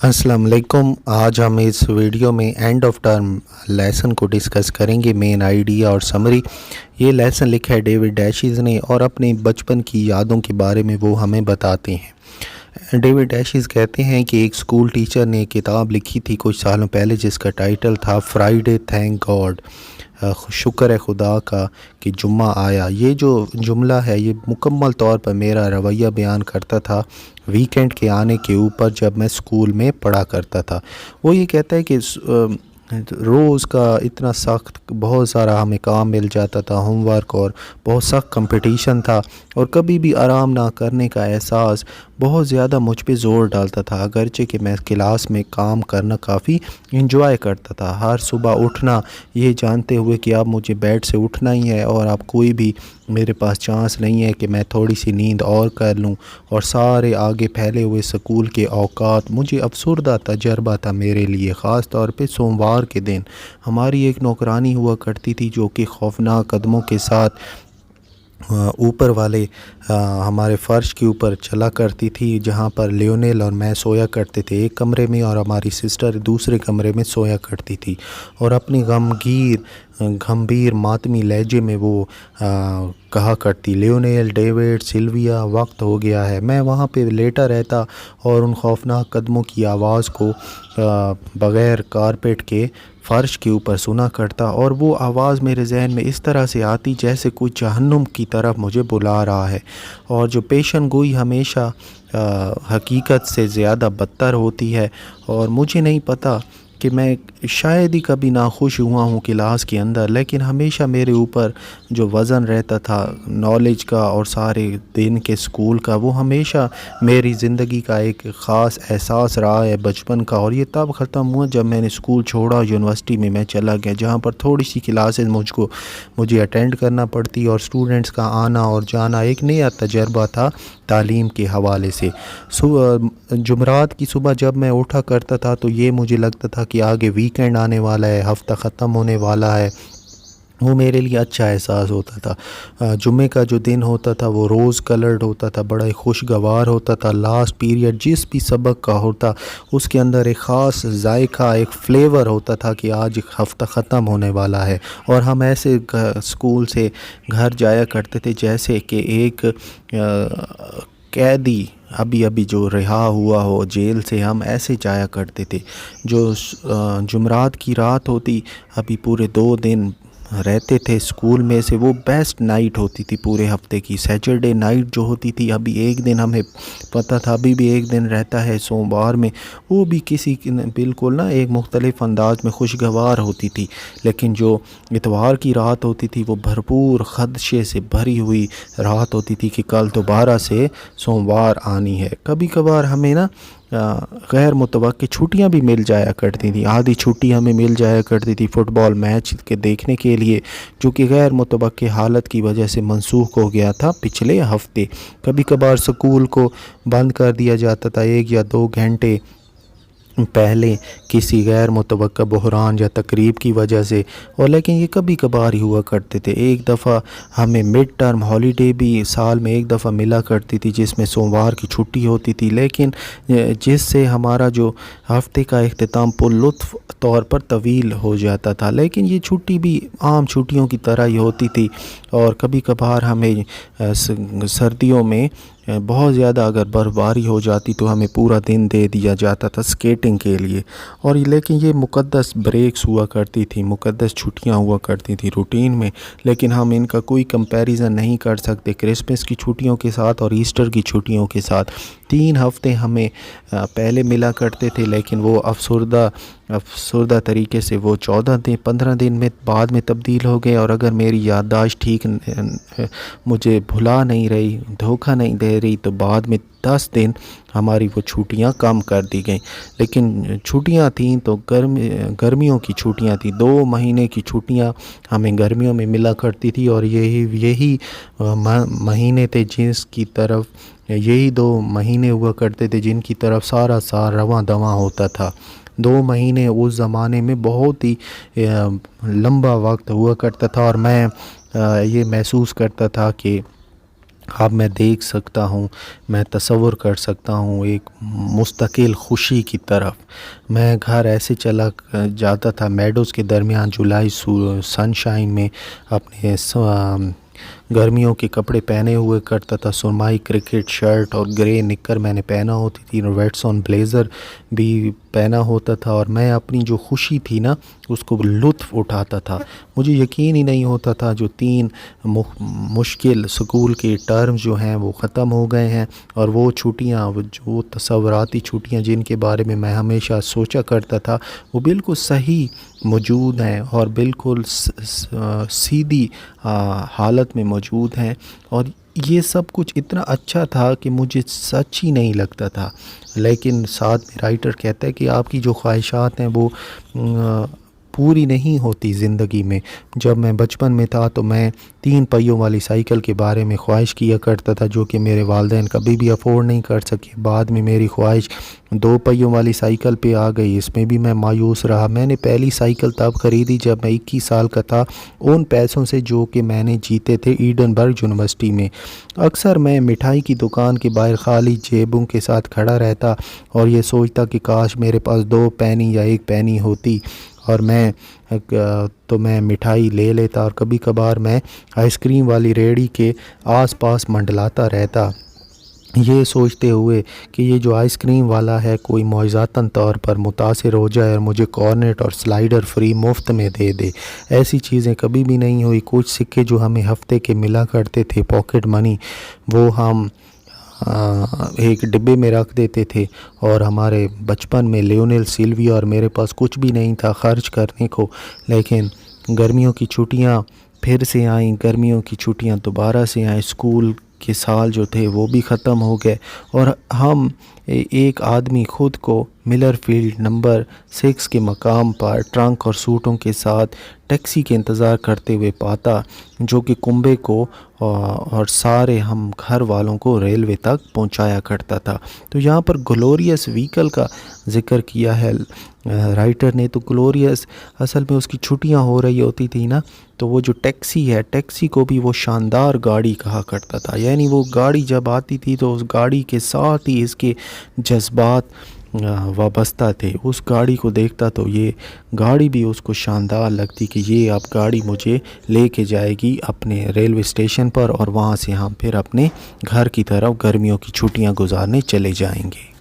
अस्सलाम वालेकुम। आज हम इस वीडियो में एंड ऑफ टर्म लेसन को डिस्कस करेंगे, मेन आइडिया और समरी। ये लेसन लिखा है डेविड डैशीज़ ने और अपने बचपन की यादों के बारे में वो हमें बताते हैं। डेविड डैशीज़ कहते हैं कि एक स्कूल टीचर ने किताब लिखी थी कुछ सालों पहले जिसका टाइटल था फ्राइडे थैंक गॉड, शुक्र है खुदा का कि जुम्मा आया। ये जो जुमला है ये मुकम्मल तौर पर मेरा रवैया बयान करता था वीकेंड के आने के ऊपर जब मैं स्कूल में पढ़ा करता था। वो ये कहता है कि रोज़ का इतना सख्त बहुत सारा हमें काम मिल जाता था, होमवर्क और बहुत सख्त कंपटीशन था, और कभी भी आराम ना करने का एहसास बहुत ज़्यादा मुझ पे ज़ोर डालता था। अगरचे कि मैं क्लास में काम करना काफ़ी इंजॉय करता था, हर सुबह उठना ये जानते हुए कि अब मुझे बेड से उठना ही है और अब कोई भी मेरे पास चांस नहीं है कि मैं थोड़ी सी नींद और कर लूं, और सारे आगे फैले हुए स्कूल के औकात मुझे अफसरदा तजर्बा था मेरे लिए। ख़ास तौर पे सोमवार के दिन हमारी एक नौकरानी हुआ करती थी जो कि खौफनाक कदमों के साथ ऊपर वाले हमारे फ़र्श के ऊपर चला करती थी, जहाँ पर लियोनेल और मैं सोया करते थे एक कमरे में और हमारी सिस्टर दूसरे कमरे में सोया करती थी। और अपनी गंभीर मातमी लहजे में वो कहा करती, लियोनेल, डेविड, सिल्विया, वक्त हो गया है। मैं वहाँ पे लेटा रहता और उन खौफनाक कदमों की आवाज़ को बग़ैर कारपेट के फ़र्श के ऊपर सुना करता, और वो आवाज़ मेरे जहन में इस तरह से आती जैसे कोई जहन्नुम की तरफ मुझे बुला रहा है। और जो पेशन गोई हमेशा हकीकत से ज़्यादा बदतर होती है, और मुझे नहीं पता कि मैं शायद ही कभी नाखुश हुआ हूँ क्लास के अंदर, लेकिन हमेशा मेरे ऊपर जो वज़न रहता था नॉलेज का और सारे दिन के स्कूल का, वो हमेशा मेरी ज़िंदगी का एक ख़ास एहसास रहा है बचपन का। और ये तब ख़त्म हुआ जब मैंने स्कूल छोड़ा, यूनिवर्सिटी में मैं चला गया, जहाँ पर थोड़ी सी क्लासेस मुझे अटेंड करना पड़ती और स्टूडेंट्स का आना और जाना एक नया तजर्बा था तालीम के हवाले से। जुमरात की सुबह जब मैं उठा करता था तो ये मुझे लगता था कि आगे वीकेंड आने वाला है, हफ़्ता ख़त्म होने वाला है। वो मेरे लिए अच्छा एहसास होता था। जुम्मे का जो दिन होता था वो रोज़ कलर्ड होता था, बड़ा ही खुशगवार होता था। लास्ट पीरियड जिस भी सबक का होता उसके अंदर एक ख़ास जायका, एक फ्लेवर होता था कि आज एक हफ़्ता ख़त्म होने वाला है। और हम ऐसे स्कूल से घर जाया करते थे जैसे कि एक कैदी अभी अभी जो रिहा हुआ हो जेल से, हम ऐसे जाया करते थे। जो जुमरात की रात होती, अभी पूरे 2 दिन रहते थे स्कूल में से, वो बेस्ट नाइट होती थी पूरे हफ्ते की। सैटरडे नाइट जो होती थी, अभी एक दिन हमें पता था अभी भी एक दिन रहता है सोमवार में, वो भी किसी बिल्कुल ना एक मुख्तलिफ़ अंदाज में खुशगवार होती थी। लेकिन जो इतवार की रात होती थी वो भरपूर ख़दशे से भरी हुई रात होती थी कि कल दोबारा से सोमवार आनी है। कभी कभार हमें ना गैर मुतवक्की छुट्टियां भी मिल जाया करती थी। आधी छुट्टी हमें मिल जाया करती थी फुटबॉल मैच के देखने के लिए, जो कि गैर मुतवक्की हालत की वजह से मनसूख हो गया था पिछले हफ्ते। कभी कभार स्कूल को बंद कर दिया जाता था 1 या 2 घंटे पहले किसी गैर मुतवक्का बहरान या तकरीब की वजह से, और लेकिन ये कभी कभार ही हुआ करते थे। एक दफ़ा हमें मिड टर्म हॉलीडे भी साल में एक दफ़ा मिला करती थी जिसमें सोमवार की छुट्टी होती थी, लेकिन जिससे हमारा जो हफ्ते का इख्तिताम पुरलुत्फ़ तौर पर तवील हो जाता था। लेकिन ये छुट्टी भी आम छुट्टियों की तरह ही होती थी। और कभी कभार हमें सर्दियों में बहुत ज़्यादा अगर बर्फ़बारी हो जाती तो हमें पूरा दिन दे दिया जाता था स्केटिंग के लिए। और लेकिन ये मुक़द्दस ब्रेक्स हुआ करती थी, मुक़द्दस छुट्टियां हुआ करती थी रूटीन में, लेकिन हम इनका कोई कंपैरिजन नहीं कर सकते क्रिसमस की छुट्टियों के साथ और ईस्टर की छुट्टियों के साथ। 3 हफ्ते हमें पहले मिला करते थे, लेकिन वो अफसरदा तरीके से वो 15 दिन में बाद में तब्दील हो गए। और अगर मेरी याददाश्त ठीक मुझे भुला नहीं रही, धोखा नहीं दे रही, तो बाद में 10 दिन हमारी वो छुट्टियां कम कर दी गई। लेकिन छुट्टियां थीं तो गर्मियों की छुट्टियां थी, 2 महीने की छुट्टियां हमें गर्मियों में मिला करती थी। और यही महीने थे जिसकी तरफ, यही 2 महीने हुआ करते थे जिनकी तरफ सारा साल रवां दवां होता था। 2 महीने उस ज़माने में बहुत ही लंबा वक्त हुआ करता था, और मैं ये महसूस करता था कि अब मैं देख सकता हूँ, मैं तसव्वुर कर सकता हूँ एक मुस्तकिल खुशी की तरफ। मैं घर ऐसे चला जाता था मेडोज़ के दरमियान जुलाई सनशाइन में, अपने गर्मियों के कपड़े पहने हुए करता था। सुरमाई क्रिकेट शर्ट और ग्रे निक्कर मैंने पहना होती थी, वेट्स-ऑन ब्लेज़र भी पहना होता था, और मैं अपनी जो खुशी थी ना उसको लुत्फ़ उठाता था। मुझे यकीन ही नहीं होता था जो 3 मुश्किल स्कूल के टर्म जो हैं वो ख़त्म हो गए हैं, और वो छुट्टियां, जो तसव्वुराती छुट्टियां जिनके बारे में मैं हमेशा सोचा करता था, वो बिल्कुल सही मौजूद हैं और बिल्कुल सीधी हालत में मौजूद हैं। और ये सब कुछ इतना अच्छा था कि मुझे सच ही नहीं लगता था। लेकिन साथ में राइटर कहता है कि आपकी जो ख्वाहिशात हैं वो पूरी नहीं होती ज़िंदगी में। जब मैं बचपन में था तो मैं 3 पहियों वाली साइकिल के बारे में ख्वाहिश किया करता था, जो कि मेरे वालिदैन कभी भी अफोर्ड नहीं कर सके। बाद में मेरी ख्वाहिश 2 पहियों वाली साइकिल पे आ गई, इसमें भी मैं मायूस रहा। मैंने पहली साइकिल तब ख़रीदी जब मैं 21 साल का था, उन पैसों से जो कि मैंने जीते थे एडिनबर्ग यूनिवर्सिटी में। अक्सर मैं मिठाई की दुकान के बाहर खाली जेबों के साथ खड़ा रहता और ये सोचता कि काश मेरे पास 2 पैनी या 1 पैनी होती, और मैं मिठाई ले लेता, और कभी कभार मैं आइसक्रीम वाली रेहड़ी के आसपास मंडलाता रहता, ये सोचते हुए कि ये जो आइसक्रीम वाला है कोई मुआवज़ातन तौर पर मुतासिर हो जाए और मुझे कॉर्नेट और स्लाइडर फ्री मुफ्त में दे दे। ऐसी चीज़ें कभी भी नहीं हुई। कुछ सिक्के जो हमें हफ्ते के मिला करते थे, पॉकेट मनी, वो हम एक डिब्बे में रख देते थे। और हमारे बचपन में लियोनेल, सिल्विया और मेरे पास कुछ भी नहीं था खर्च करने को। लेकिन गर्मियों की छुट्टियां फिर से आईं, गर्मियों की छुट्टियां दोबारा से आईं, स्कूल के साल जो थे वो भी ख़त्म हो गए, और हम एक आदमी ख़ुद को मिलर फील्ड नंबर 6 के मकाम पर ट्रंक और सूटों के साथ टैक्सी के इंतज़ार करते हुए पाता, जो कि कुंबे को और सारे हम घर वालों को रेलवे तक पहुंचाया करता था। तो यहाँ पर ग्लोरियस व्हीकल का ज़िक्र किया है राइटर ने। तो ग्लोरियस असल में उसकी छुट्टियां हो रही होती थी ना, तो वो जो टैक्सी है, टैक्सी को भी वो शानदार गाड़ी कहा करता था। यानी वो गाड़ी जब आती थी तो उस गाड़ी के साथ ही इसके जज्बात वाबस्ता थे। उस गाड़ी को देखता तो ये गाड़ी भी उसको शानदार लगती कि ये अब गाड़ी मुझे लेके जाएगी अपने रेलवे स्टेशन पर, और वहाँ से हम फिर अपने घर की तरफ गर्मियों की छुट्टियां गुजारने चले जाएंगे।